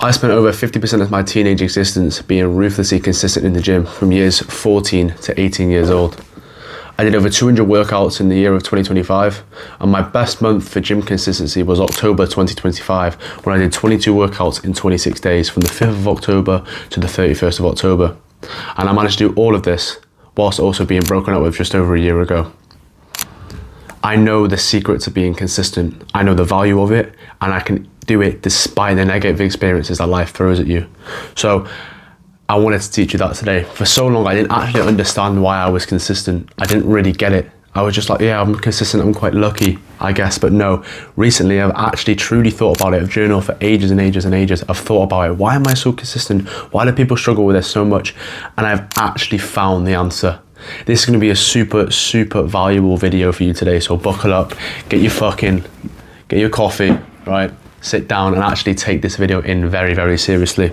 I spent over 50% of my teenage existence being ruthlessly consistent in the gym from years 14 to 18 years old. I did over 200 workouts in the year of 2025, and my best month for gym consistency was October 2025, when I did 22 workouts in 26 days from the 5th of October to the 31st of October. And I managed to do all of this whilst also being broken up with just over a year ago. I know the secret to being consistent. I know the value of it, and I can do it despite the negative experiences that life throws at you. So I wanted to teach you that today. For so long, I didn't actually understand why I was consistent. I didn't really get it. I was just like, yeah, I'm consistent, I'm quite lucky, I guess. But no, recently I've actually truly thought about it. I've journaled for ages and ages and ages. I've thought about it. Why am I so consistent? Why do people struggle with this so much? And I've actually found the answer. This is gonna be a super, super valuable video for you today. So buckle up, get your coffee, right? Sit down and actually take this video in very, very seriously.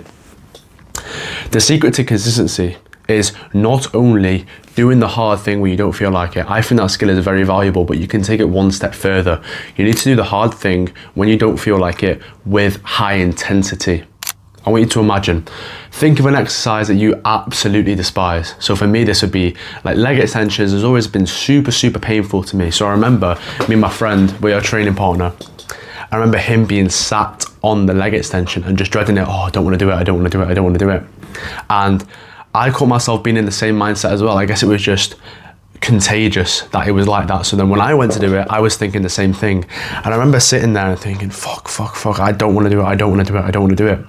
The secret to consistency is not only doing the hard thing when you don't feel like it. I think that skill is very valuable, but you can take it one step further. You need to do the hard thing when you don't feel like it with high intensity. I want you to imagine, think of an exercise that you absolutely despise. So for me, this would be like leg extensions. Has always been super, super painful to me. So I remember me and my friend, we are a training partner. I remember him being sat on the leg extension and just dreading it. Oh, I don't want to do it. I don't want to do it. I don't want to do it. And I caught myself being in the same mindset as well. I guess it was just contagious that it was like that. So then when I went to do it, I was thinking the same thing. And I remember sitting there and thinking, fuck, I don't want to do it. I don't want to do it. I don't want to do it.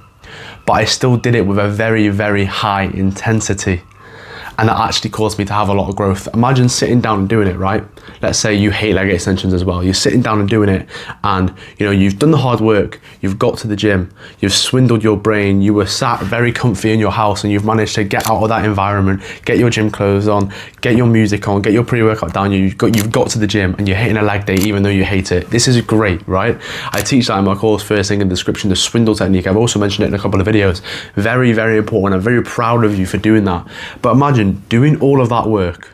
But I still did it with a very, very high intensity. And that actually caused me to have a lot of growth. Imagine sitting down and doing it, right? Let's say you hate leg extensions as well. You're sitting down and doing it, and you've done the hard work, you've got to the gym, you've swindled your brain, you were sat very comfy in your house, and you've managed to get out of that environment, get your gym clothes on, get your music on, get your pre-workout down, you've got to the gym, and you're hitting a leg day even though you hate it. This is great, right? I teach that in my course, first thing in the description, the swindle technique. I've also mentioned it in a couple of videos. Very, very important. I'm very proud of you for doing that. But imagine doing all of that work.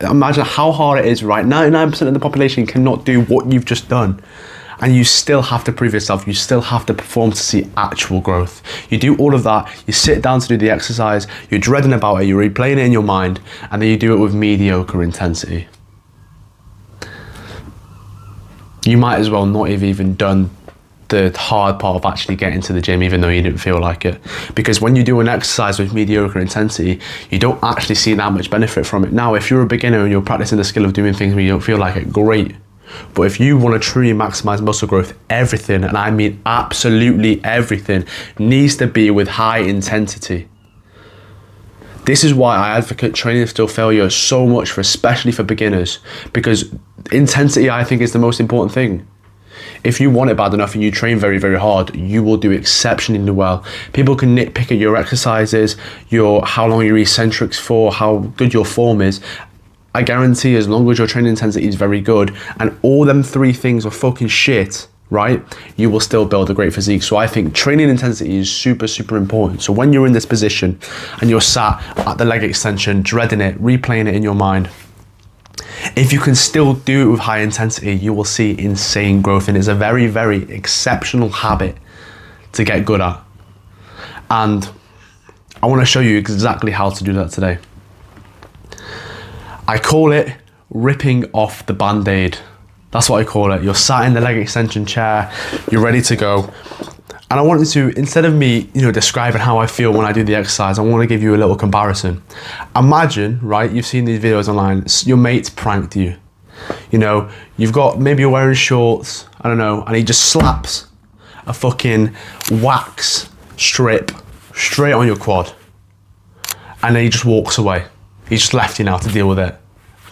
Imagine how hard it is, right? 99% of the population cannot do what you've just done. And you still have to prove yourself. You still have to perform to see actual growth. You do all of that, you sit down to do the exercise, you're dreading about it, you're replaying it in your mind, and then you do it with mediocre intensity. You might as well not have even done the hard part of actually getting to the gym even though you didn't feel like it. Because when you do an exercise with mediocre intensity, you don't actually see that much benefit from it. Now, if you're a beginner and you're practicing the skill of doing things when you don't feel like it, great. But if you want to truly maximize muscle growth, everything, and I mean absolutely everything, needs to be with high intensity. This is why I advocate training still failure so much, especially for beginners, because intensity, I think, is the most important thing. If you want it bad enough and you train very, very hard, you will do exceptionally well. People can nitpick at your exercises, how long your eccentrics for, how good your form is. I guarantee as long as your training intensity is very good and all them three things are fucking shit, right, you will still build a great physique. So I think training intensity is super, super important. So when you're in this position and you're sat at the leg extension, dreading it, replaying it in your mind, if you can still do it with high intensity, you will see insane growth. And it's a very, very exceptional habit to get good at. And I want to show you exactly how to do that today. I call it ripping off the band-aid. That's what I call it. You're sat in the leg extension chair, you're ready to go. And I wanted to, instead of me, describing how I feel when I do the exercise, I want to give you a little comparison. Imagine, right, you've seen these videos online, your mate's pranked you. Maybe you're wearing shorts, I don't know, and he just slaps a fucking wax strip straight on your quad. And then he just walks away. He's just left you now to deal with it.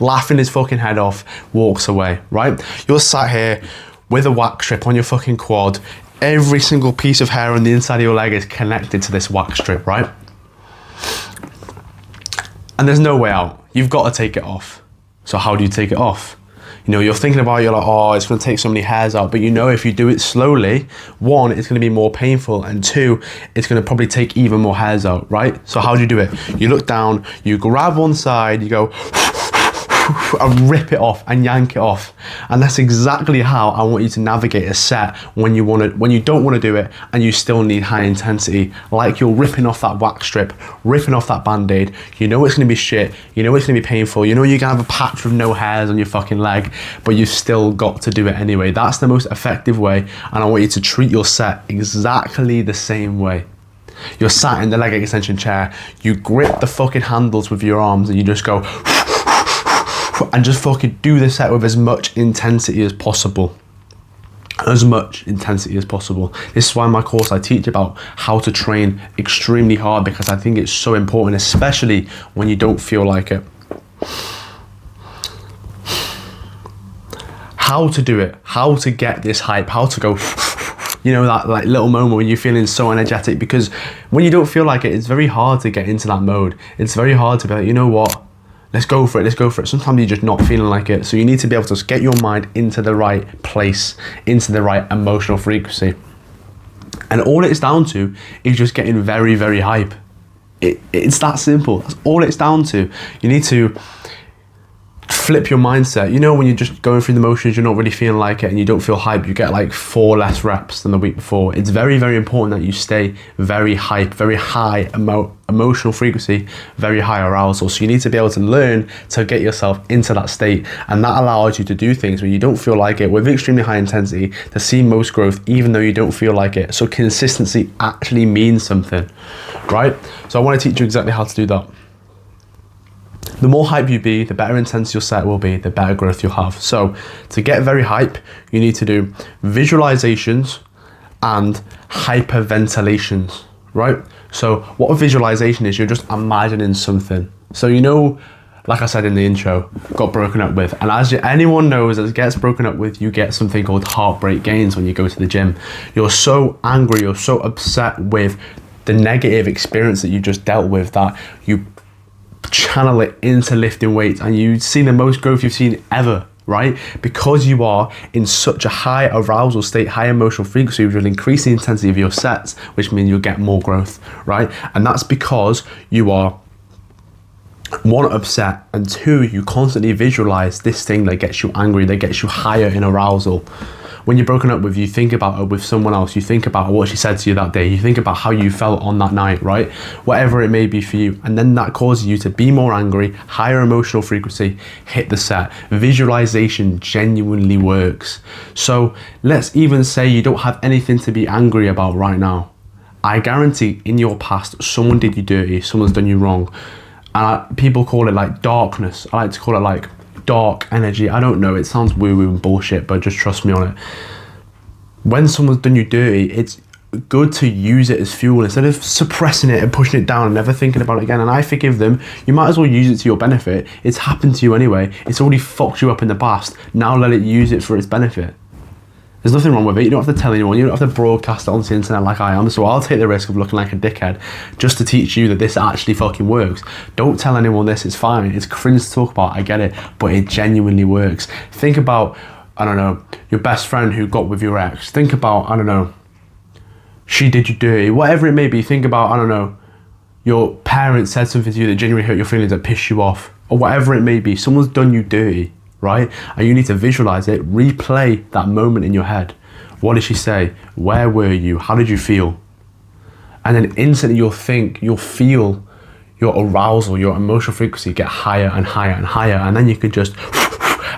Laughing his fucking head off, walks away, right? You're sat here with a wax strip on your fucking quad. Every single piece of hair on the inside of your leg is connected to this wax strip, right? And there's no way out. You've got to take it off. So how do you take it off? You're thinking about it, you're like, oh, it's going to take so many hairs out. But if you do it slowly, one, it's going to be more painful. And two, it's going to probably take even more hairs out, right? So how do you do it? You look down, you grab one side, you go, and rip it off and yank it off. And that's exactly how I want you to navigate a set when you don't want to do it and you still need high intensity. Like you're ripping off that wax strip, ripping off that band-aid. You know it's going to be shit. You know it's going to be painful. You know you're going to have a patch with no hairs on your fucking leg, but you've still got to do it anyway. That's the most effective way, and I want you to treat your set exactly the same way. You're sat in the leg extension chair, you grip the fucking handles with your arms and you just go and just fucking do the set with as much intensity as possible. As much intensity as possible. This is why in my course I teach about how to train extremely hard, because I think it's so important, especially when you don't feel like it. How to do it, how to get this hype, how to go, you know, that like little moment when you're feeling so energetic, because when you don't feel like it, it's very hard to get into that mode. It's very hard to be like, you know what, let's go for it. Sometimes you're just not feeling like it. So you need to be able to get your mind into the right place, into the right emotional frequency. And all it's down to is just getting very, very hype. It's that simple. That's all it's down to. You need to flip your mindset. You know, when you're just going through the motions, you're not really feeling like it and you don't feel hype, you get like 4 less reps than the week before. It's very, very important that you stay very hype, very high emotional frequency, very high arousal. So you need to be able to learn to get yourself into that state, and that allows you to do things when you don't feel like it with extremely high intensity, to see most growth even though you don't feel like it. So consistency actually means something, right? So I want to teach you exactly how to do that. The more hype you be, the better intensity your set will be, the better growth you'll have. So to get very hype, you need to do visualizations and hyperventilations, right? So what a visualization is, you're just imagining something. So you know, like I said in the intro, got broken up with. And as anyone knows, as it gets broken up with, you get something called heartbreak gains when you go to the gym. You're so angry, you're so upset with the negative experience that you just dealt with that you channel it into lifting weights, and you see the most growth you've seen ever, right? Because you are in such a high arousal state, high emotional frequency, which will increase the intensity of your sets, which means you'll get more growth, right? And that's because you are, 1, upset, and 2, you constantly visualize this thing that gets you angry, that gets you higher in arousal. When you're broken up with, you think about her with someone else, you think about what she said to you that day, you think about how you felt on that night, right? Whatever it may be for you. And then that causes you to be more angry, higher emotional frequency, hit the set. Visualization genuinely works. So let's even say you don't have anything to be angry about right now. I guarantee in your past, someone did you dirty, someone's done you wrong. And people call it like darkness. I like to call it like dark energy. I don't know, it sounds woo-woo and bullshit, but just trust me on it. When someone's done you dirty, it's good to use it as fuel instead of suppressing it and pushing it down and never thinking about it again. And I forgive them. You might as well use it to your benefit. It's happened to you anyway. It's already fucked you up in the past. Now let it use it for its benefit. There's nothing wrong with it. You don't have to tell anyone. You don't have to broadcast it onto the internet like I am. So I'll take the risk of looking like a dickhead just to teach you that this actually fucking works. Don't tell anyone this. It's fine. It's cringe to talk about. I get it. But it genuinely works. Think about, I don't know, your best friend who got with your ex. Think about, I don't know, she did you dirty. Whatever it may be. Think about, I don't know, your parents said something to you that genuinely hurt your feelings, that pissed you off. Or whatever it may be. Someone's done you dirty. Right? And you need to visualize it, replay that moment in your head. What did she say? Where were you? How did you feel? And then instantly you'll feel your arousal, your emotional frequency get higher and higher and higher. And then you could just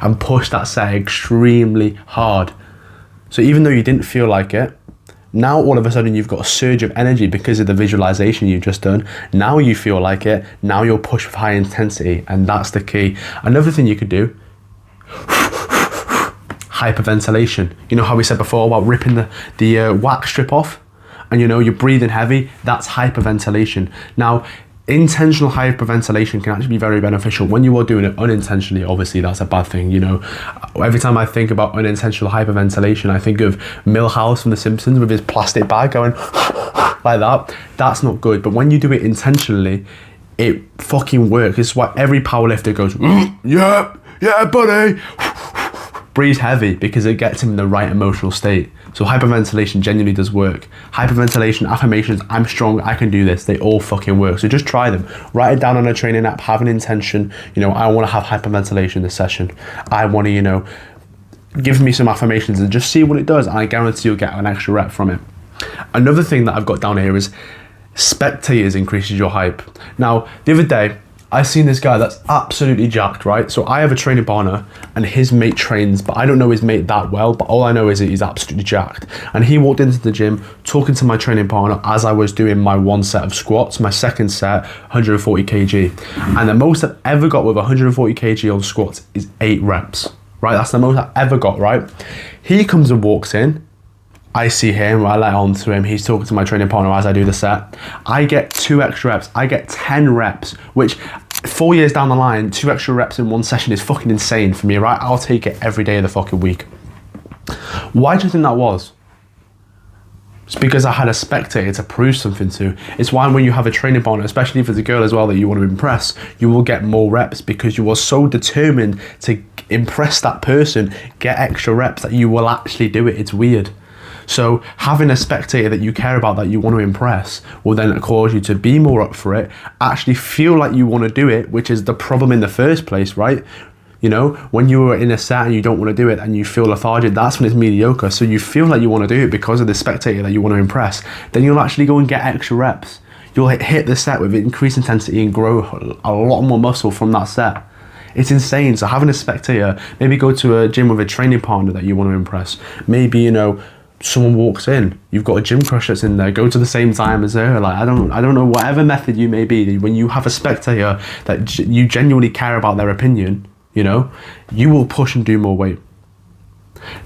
and push that set extremely hard. So even though you didn't feel like it, now all of a sudden you've got a surge of energy because of the visualization you've just done. Now you feel like it. Now you'll push with high intensity. And that's the key. Another thing you could do, hyperventilation. You know how we said before about ripping the wax strip off, and you know you're breathing heavy? That's hyperventilation. Now intentional hyperventilation can actually be very beneficial. When you are doing it unintentionally, obviously that's a bad thing. You know, every time I think about unintentional hyperventilation, I think of Milhouse from The Simpsons with his plastic bag going like that. That's not good. But when you do it intentionally, it fucking works. It's why every powerlifter goes, yeah, buddy. breathes heavy because it gets him in the right emotional state. So hyperventilation genuinely does work. Hyperventilation, affirmations, I'm strong, I can do this, they all fucking work. So just try them. Write it down on a training app, have an intention. You know, I want to have hyperventilation this session. I want to, you know, give me some affirmations and just see what it does. And I guarantee you'll get an extra rep from it. Another thing that I've got down here is spectators increases your hype. Now, the other day, I seen this guy that's absolutely jacked, right? So I have a training partner and his mate trains, but I don't know his mate that well, but all I know is that he's absolutely jacked. And he walked into the gym talking to my training partner as I was doing my one set of squats, my second set, 140 kg. And the most I've ever got with 140 kg on squats is 8 reps, right? That's the most I've ever got, right? He comes and walks in. I see him, I let on to him, he's talking to my training partner as I do the set. I get 2 extra reps, I get 10 reps, which 4 years down the line, 2 extra reps in one session is fucking insane for me, right? I'll take it every day of the fucking week. Why do you think that was? It's because I had a spectator to prove something to. It's why when you have a training partner, especially if it's a girl as well that you want to impress, you will get more reps because you are so determined to impress that person, get extra reps, that you will actually do it. It's weird. So having a spectator that you care about, that you want to impress, will then cause you to be more up for it, actually feel like you want to do it, which is the problem in the first place, right? You know, when you are in a set and you don't want to do it and you feel lethargic, that's when it's mediocre. So you feel like you want to do it because of the spectator that you want to impress, then you'll actually go and get extra reps. You'll hit the set with increased intensity and grow a lot more muscle from that set. It's insane. So having a spectator, maybe go to a gym with a training partner that you want to impress. Maybe, you know, someone walks in, you've got a gym crush that's in there, go to the same time as her. Like, I don't know, whatever method you may be, when you have a spectator that you genuinely care about their opinion, you know, you will push and do more weight.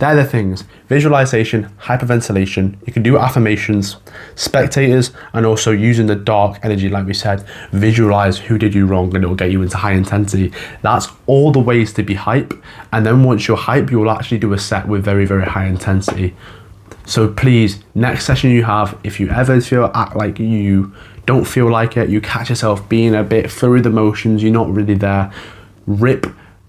They're the things: visualization, hyperventilation, you can do affirmations, spectators, and also using the dark energy, like we said, visualize who did you wrong and it will get you into high intensity. That's all the ways to be hype. And then once you're hype, you'll actually do a set with very, very high intensity. So please, next session you have, if you ever act like you don't feel like it, you catch yourself being a bit through the motions, you're not really there, rip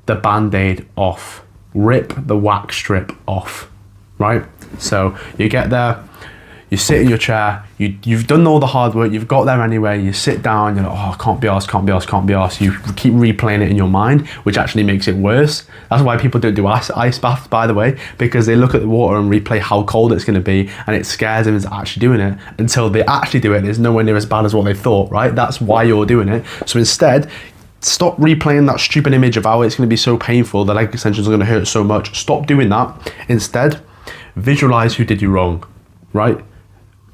the band-aid off, rip the wax strip off, right? So you get there, you sit in your chair, you've done all the hard work, you've got there anyway, you sit down, you're like, oh, can't be arsed, can't be arsed, can't be arsed. You keep replaying it in your mind, which actually makes it worse. That's why people don't do ice baths, by the way, because they look at the water and replay how cold it's going to be, and it scares them into actually doing it. Until they actually do it, it's nowhere near as bad as what they thought, right? That's why you're doing it. So instead, stop replaying that stupid image of how it's going to be so painful, the leg extensions are going to hurt so much. Stop doing that. Instead, visualize who did you wrong, right?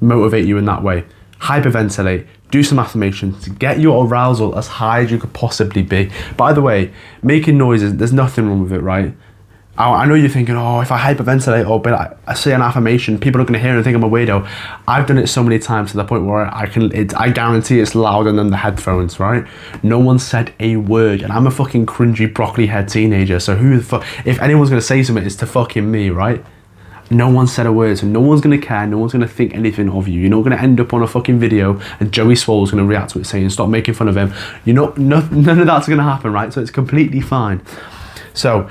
Motivate you in that way. Hyperventilate, do some affirmations, get your arousal as high as you could possibly be. By the way, making noises, there's nothing wrong with it, right? I know you're thinking, oh, if I hyperventilate or I say an affirmation, people are going to hear it and think I'm a weirdo. I've done it so many times to the point where I guarantee it's louder than the headphones, right? No one said a word, and I'm a fucking cringy broccoli head teenager, so who the fuck, if anyone's going to say something, it's to fucking me, right? No one said a word, so no one's going to care, no one's going to think anything of you. You're not going to end up on a fucking video and Joey Swole's going to react to it saying, stop making fun of him. None of that's going to happen, right? So it's completely fine. So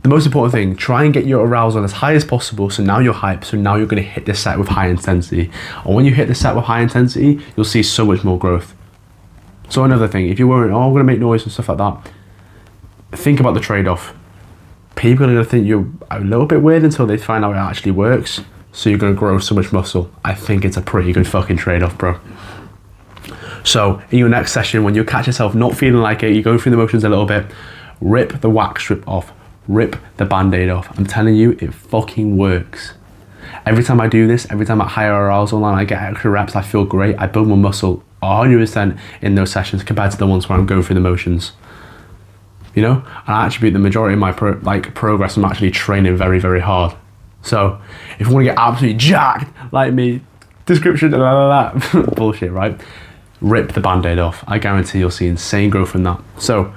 the most important thing, try and get your arousal as high as possible, so now you're hyped, so now you're going to hit the set with high intensity. And when you hit the set with high intensity, you'll see so much more growth. So another thing, if you're worried, oh, I'm going to make noise and stuff like that, think about the trade-off. People are going to think you're a little bit weird until they find out it actually works. So you're going to grow so much muscle. I think it's a pretty good fucking trade-off, bro. So in your next session, when you catch yourself not feeling like it, you're going through the motions a little bit, rip the wax strip off, rip the band-aid off. I'm telling you, it fucking works. Every time I do this, every time I higher arousal and I get extra reps, I feel great. I build my muscle 100% in those sessions compared to the ones where I'm going through the motions. You know, and I attribute the majority of my progress, I'm actually training very, very hard. So if you want to get absolutely jacked like me, description, bullshit, right? Rip the band-aid off. I guarantee you'll see insane growth from that. So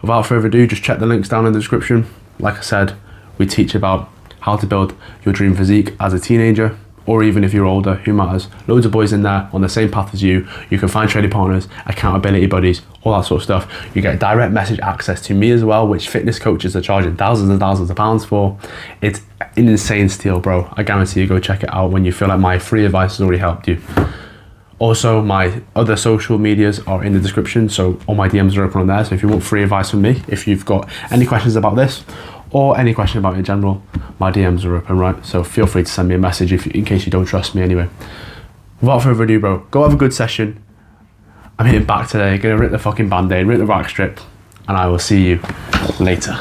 without further ado, just check the links down in the description. Like I said, we teach about how to build your dream physique as a teenager, or even if you're older, who matters? Loads of boys in there on the same path as you. You can find trading partners, accountability buddies, all that sort of stuff. You get direct message access to me as well, which fitness coaches are charging thousands and thousands of pounds for. It's an insane steal, bro. I guarantee you, go check it out when you feel like my free advice has already helped you. Also, my other social medias are in the description, so all my DMs are open on there. So if you want free advice from me, if you've got any questions about this or any question about it in general, my DMs are open, right? So feel free to send me a message in case you don't trust me anyway. Without further ado, bro, go have a good session. I'm hitting back today, gonna rip the fucking band-aid, rip the rack strip, and I will see you later.